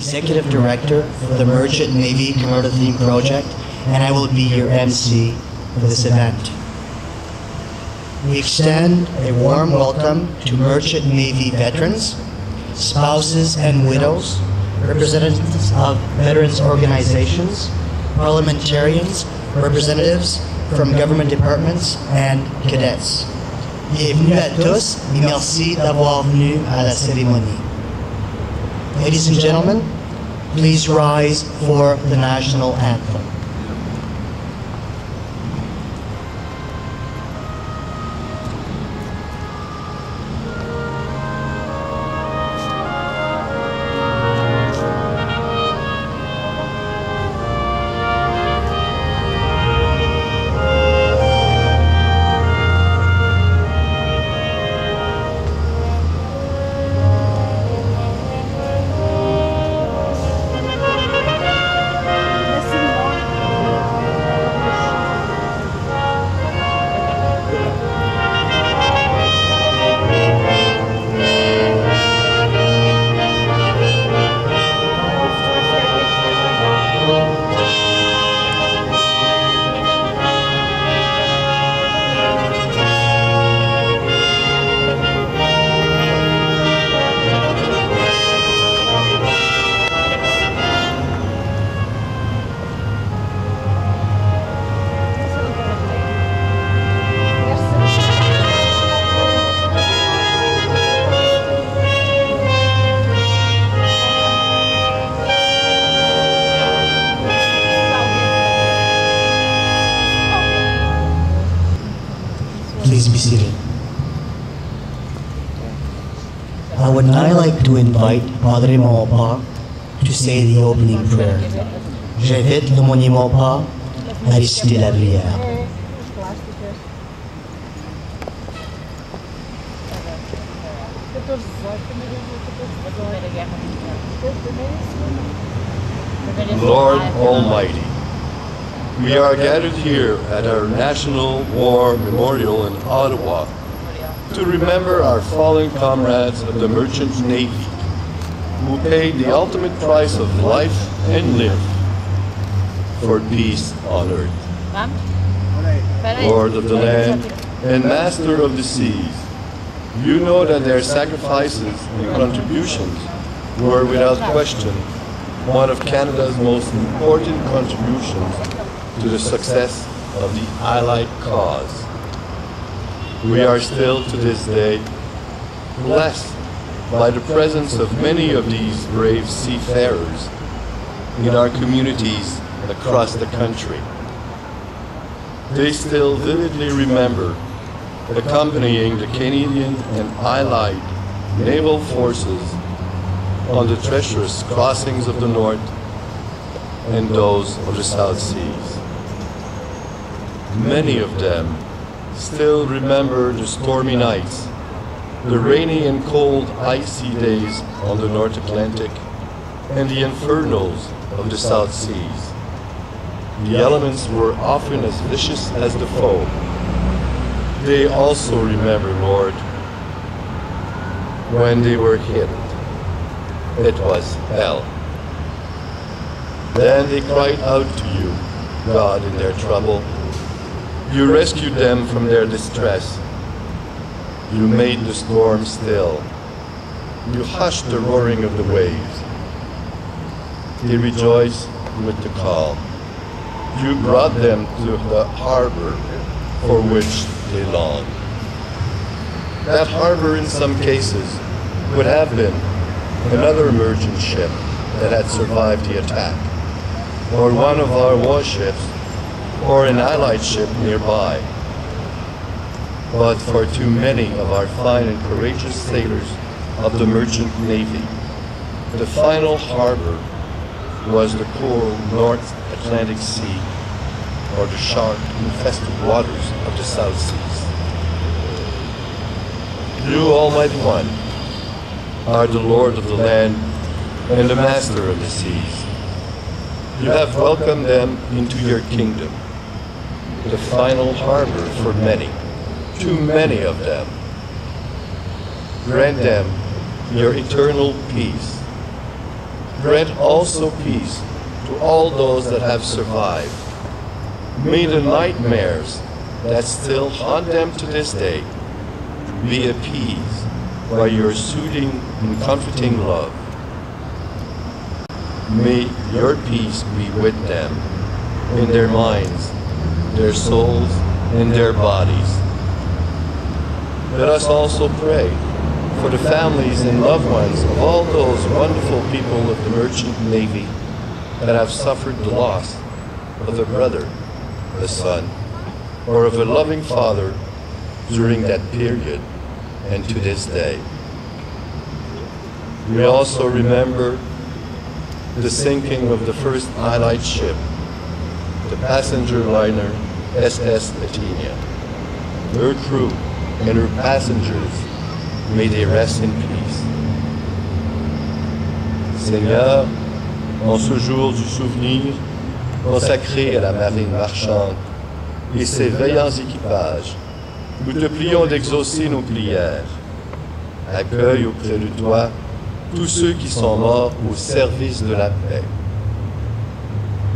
Executive Director for the Merchant Navy Commemorative Theme Project, and I will be your MC for this event. We extend a warm welcome to Merchant Navy veterans, spouses and widows, representatives of veterans organizations, parliamentarians, representatives from government departments, and cadets. Bienvenue à tous et merci d'avoir venu à la cérémonie. Ladies and gentlemen, please rise for the national anthem. Please be seated. I would now like to invite Padre Maupas to say the opening prayer. J'invite le Monier Maupas à réciter la prière. Lord Almighty, we are gathered here at our National War Memorial in Ottawa to remember our fallen comrades of the Merchant Navy who paid the ultimate price of life and limb for peace on earth. Lord of the land and Master of the seas, you know that their sacrifices and contributions were without question one of Canada's most important contributions to the success of the Allied cause. We are still to this day blessed by the presence of many of these brave seafarers in our communities across the country. They still vividly remember accompanying the Canadian and Allied naval forces on the treacherous crossings of the North and those of the South Seas. Many of them still remember the stormy nights, the rainy and cold icy days on the North Atlantic, and the infernos of the South Seas. The elements were often as vicious as the foe. They also remember, Lord, when they were hit. It was hell. Then they cried out to you, God, in their trouble. You rescued them from their distress. You made the storm still. You hushed the roaring of the waves. They rejoiced with the calm. You brought them to the harbor for which they longed. That harbor, in some cases, would have been another merchant ship that had survived the attack, or one of our warships, or an Allied ship nearby. But for too many of our fine and courageous sailors of the Merchant Navy, the final harbor was the cold North Atlantic Sea or the shark-infested waters of the South Seas. You, Almighty One, are the Lord of the land and the Master of the seas. You have welcomed them into your kingdom, the final harbor for many, too many of them. Grant them your eternal peace. grant also peace to all those that have survived. May the nightmares that still haunt them to this day be appeased by your soothing and comforting love. May your peace be with them in their minds, their souls, and their bodies. Let us also pray for the families and loved ones of all those wonderful people of the Merchant Navy that have suffered the loss of a brother, a son, or of a loving father during that period and to this day. We also remember the sinking of the first Allied ship, the passenger liner SS Athenia. Her crew and her passengers, may they rest in peace. Seigneur, en ce jour du souvenir, consacré à la marine marchande et ses veillants équipages, nous te prions d'exaucer nos prières. Accueille auprès de toi tous ceux qui sont morts au service de la paix.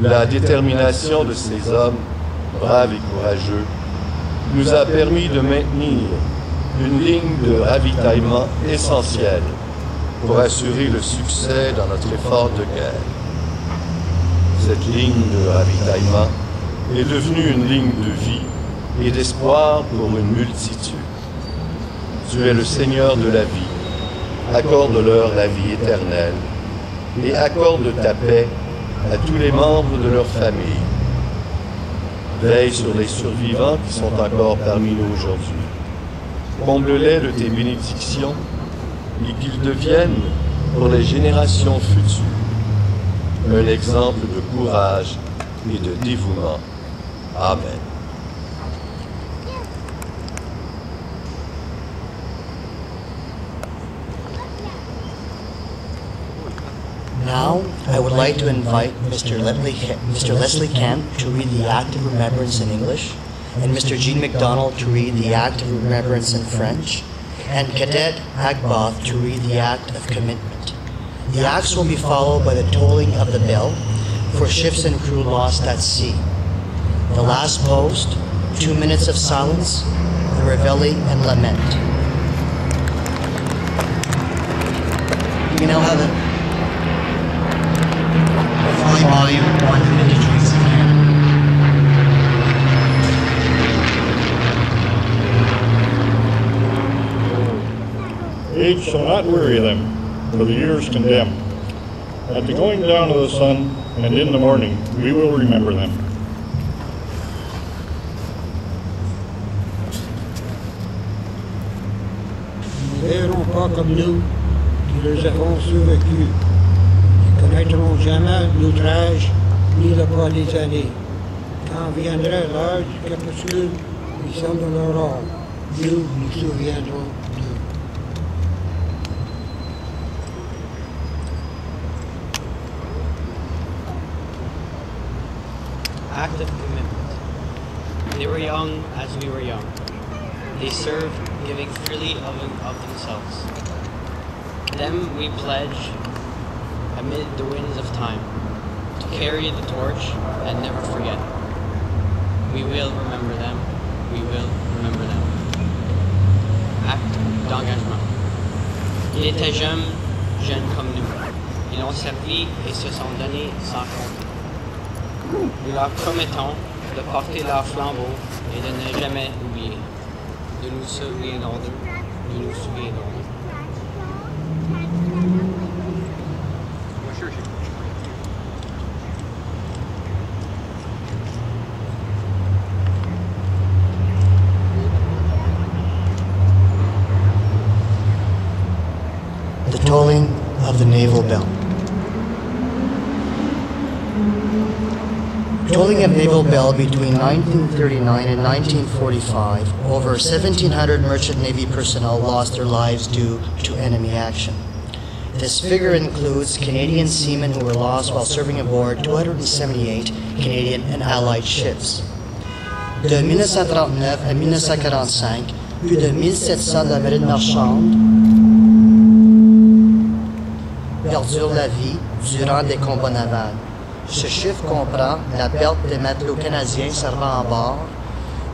La détermination de ces hommes, braves et courageux, nous a permis de maintenir une ligne de ravitaillement essentielle pour assurer le succès dans notre effort de guerre. Cette ligne de ravitaillement est devenue une ligne de vie et d'espoir pour une multitude. Tu es le Seigneur de la vie. Accorde-leur la vie éternelle et accorde ta paix à tous les membres de leur famille. Veille sur les survivants qui sont encore parmi nous aujourd'hui. Comble-les de tes bénédictions et qu'ils deviennent, pour les générations futures, un exemple de courage et de dévouement. Amen. Now, I would like to invite Mr. Leslie Kemp to read the Act of Remembrance in English, and Mr. Jean McDonald to read the Act of Remembrance in French, and Cadet Agboth to read the Act of Commitment. The acts will be followed by the tolling of the bell for ships and crew lost at sea. The last post, 2 minutes of silence, the reveille and lament. You now have a fully volume 153 again. Age shall not weary them, for the years condemn. At the going down of the sun and in the morning, we will remember them. Ils ne verront pas comme nous, qui les avons survécus. Ils ne connaîtront jamais l'outrage ni le poids des années. Quand viendra l'heure du crépuscule, ils sont de l'aurore. Nous nous souviendrons d'eux. Act of commitment. They were young as we were young. They served, giving freely of themselves. Them we pledge, amid the winds of time, to carry the torch and never forget. We will remember them. We will remember them. Acte d'engagement. Ils étaient jeunes comme nous. Ils ont servi et se sont donnés sans compter. Nous leur promettons de porter leur flambeau et de ne jamais oublier. Nous nous souviendrons d'eux. Nous nous souviendrons d'eux. The tolling of the naval bell. Tolling of naval bell between 1939 and 1945, over 1,700 merchant navy personnel lost their lives due to enemy action. This figure includes Canadian seamen who were lost while serving aboard 278 Canadian and Allied ships. De 1939 à 1945, plus de 1 700 de la marine marchande perdirent la vie durant des combats navals. Ce chiffre comprend la perte des matelots canadiens servant à bord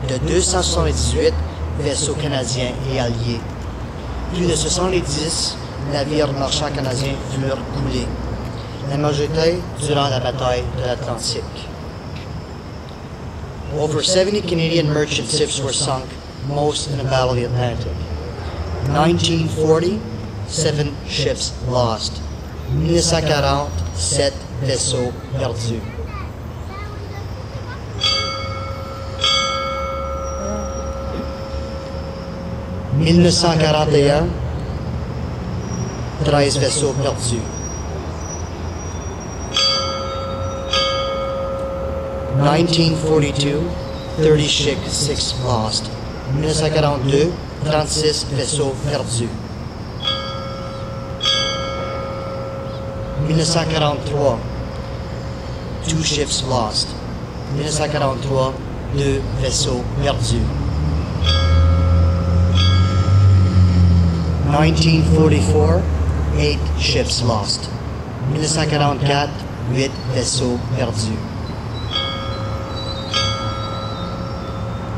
de 278 vaisseaux canadiens et alliés. Plus de 70 navires marchands canadiens furent coulés, la majorité durant la bataille de l'Atlantique. Over 70 Canadian merchant ships were sunk, most in the Battle of the Atlantic. 1940, 7 ships lost. 1940, 7 vaisseaux perdus. « 1941, 13 vaisseaux perdus. 1942, 36 lost. 1942, 36 vaisseaux perdus. 1943, 2 ships lost. 1943, 2 vaisseaux perdus. 1944, 8 ships lost. 1944, 8 vaisseaux perdus.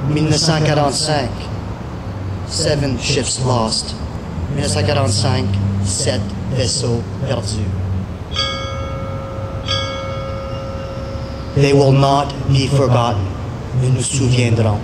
1945, 7 ships lost. 1945, 7 vaisseaux perdus. They will not be forgotten. Ils nous souviendront.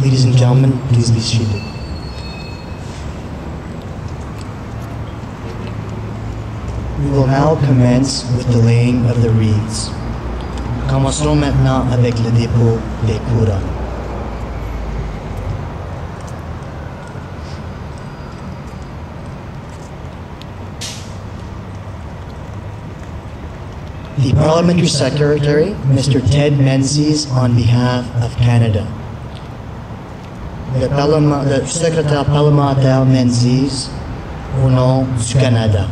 Ladies and gentlemen, please be seated. We will now commence with the laying of the wreaths. Commençons maintenant avec le dépôt des couronnes. The Parliamentary Secretary, Mr. Ted Menzies, on behalf of Canada. Le secrétaire parlementaire Menzies, au nom du Canada.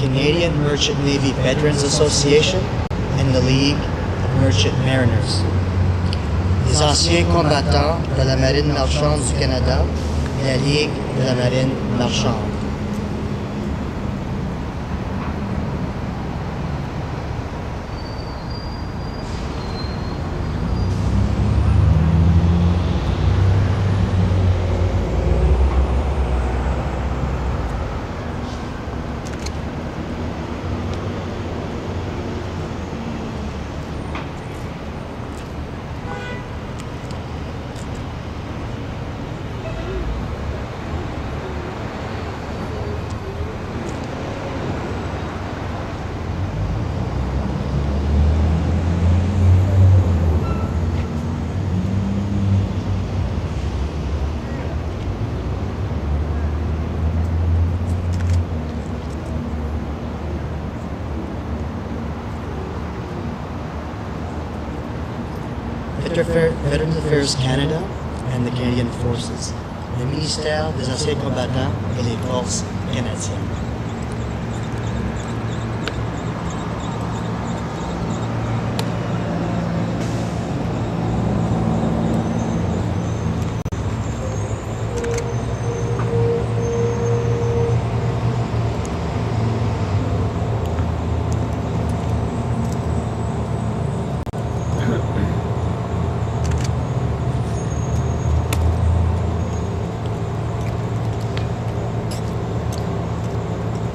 Canadian Merchant Navy Veterans Association and the League of Merchant Mariners. Les anciens combattants de la Marine marchande du Canada et la Ligue de la Marine marchande. Veterans Affairs Canada and the Canadian Forces, le ministère des anciens combattants et les forces canadiennes.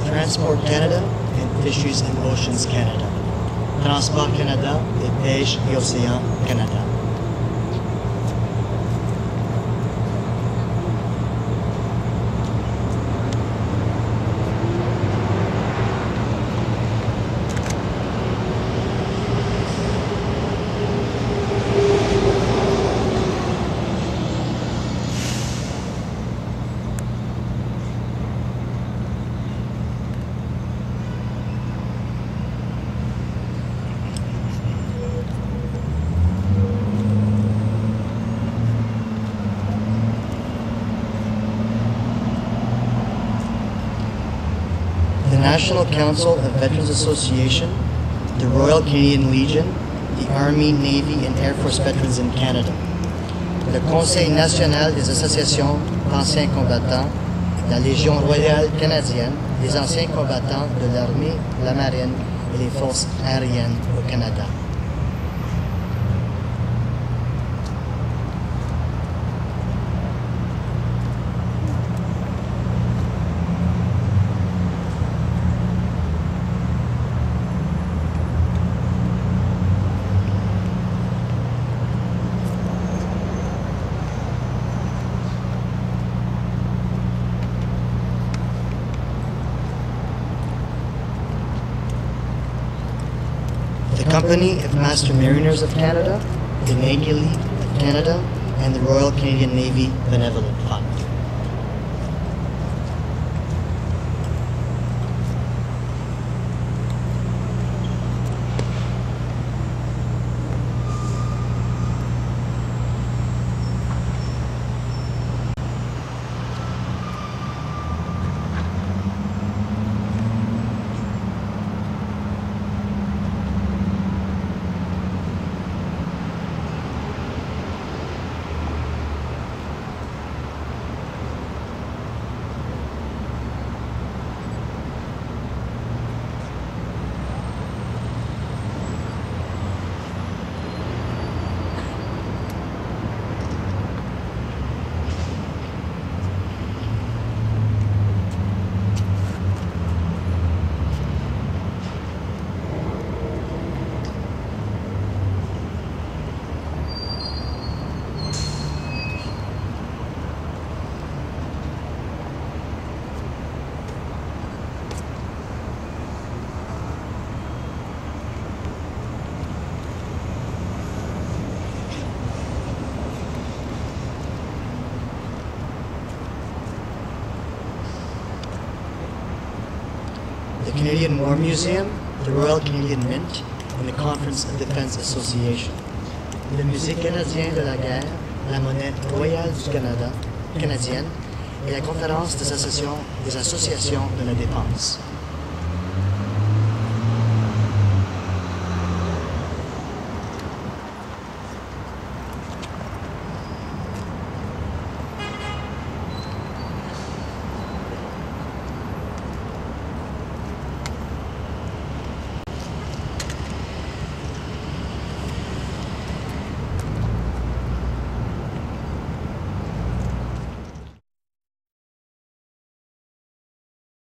Transport Canada and Fisheries and Oceans Canada. Transport Canada et Pêche et Océan Canada. The National Council of Veterans Association, the Royal Canadian Legion, the Army, Navy, and Air Force Veterans in Canada. Le Conseil national des associations d'anciens combattants, la Légion royale canadienne, les anciens combattants de l'armée, la marine et les forces aériennes au Canada. The Company of Master Mariners of Canada, the Navy League of Canada, and the Royal Canadian Navy Benevolent Fund. Canadian War Museum, the Royal Canadian Mint, and the Conference of Defence Association. Le Musée canadien de la guerre, la monnaie royale du Canada, canadienne, et la Conférence des associations de la défense.